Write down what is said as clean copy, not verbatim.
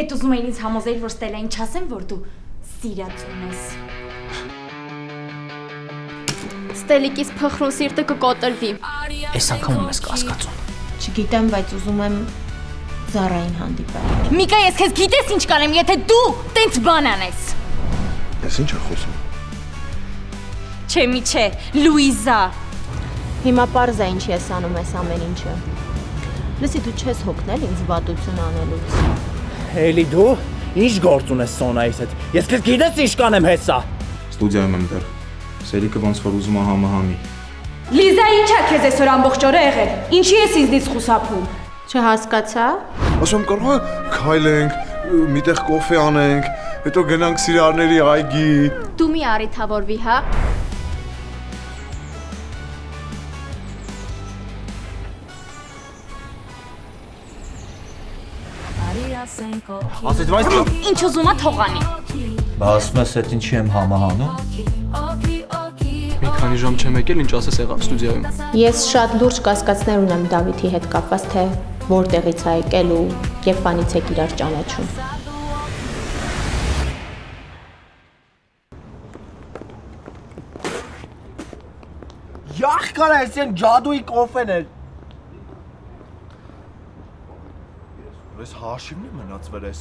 Այդ ուզում էին ինձ համոզել, որ Ստելային չասեմ, որ դու սիրածուն ես։ Ստելիկիս փխրուն սիրտը կկոտրվի։ Այս անգամ ում ես կասկածում։ Չգիտեմ, բայց ուզում եմ Զարային հանդիպել։ Միկա, ես քեզ գիտես ինչ կանեմ, եթե դու տենց բան անես։ Ես ինչ եմ խոսում։ Չէ, մի չէ, Լուիզա։ Հիմա պարզ է ինչ ես անում ես ամեն ինչը։ Լսի, դու չես հոգնել ինձ վատություն անելուց։ Էլի դու ինչ գործ ունես Սոնայից հետ։ Ես քեզ գիտես ինչ կանեմ հեսա։ Ստուդիայում եմ դեռ։ Սերիկը ոնց որ ուզում է համահանի։ Լիզա, ի՞նչ է քեզ այսօր ամբողջ օրը եղել։ Ինչի ես ինձնից խուսափում։ Չհասկացա։ Ասում կարող է քայլենք, միտեղ կոֆե անենք, հետո գնանք սիրարների այգի։ Դու մի առիթավորվի, հա։ Ասեց բայց Ինչ ուզում է թողանի։ Բա ասում ես այդ ինչի եմ համահանում։ Մի քանի ժամ չեմ եկել, ինչ ասես եղավ ստուդիայում։ Ես շատ լուրջ կասկածներ ունեմ Դավիթի հետ կապված, թե որտեղից է եկել ու երբանից եք իրար ճանաչում։ Յախ կարա այսեն ջադուի կոֆեն էր։ Ես հաշիվն եմ մնաց վրես։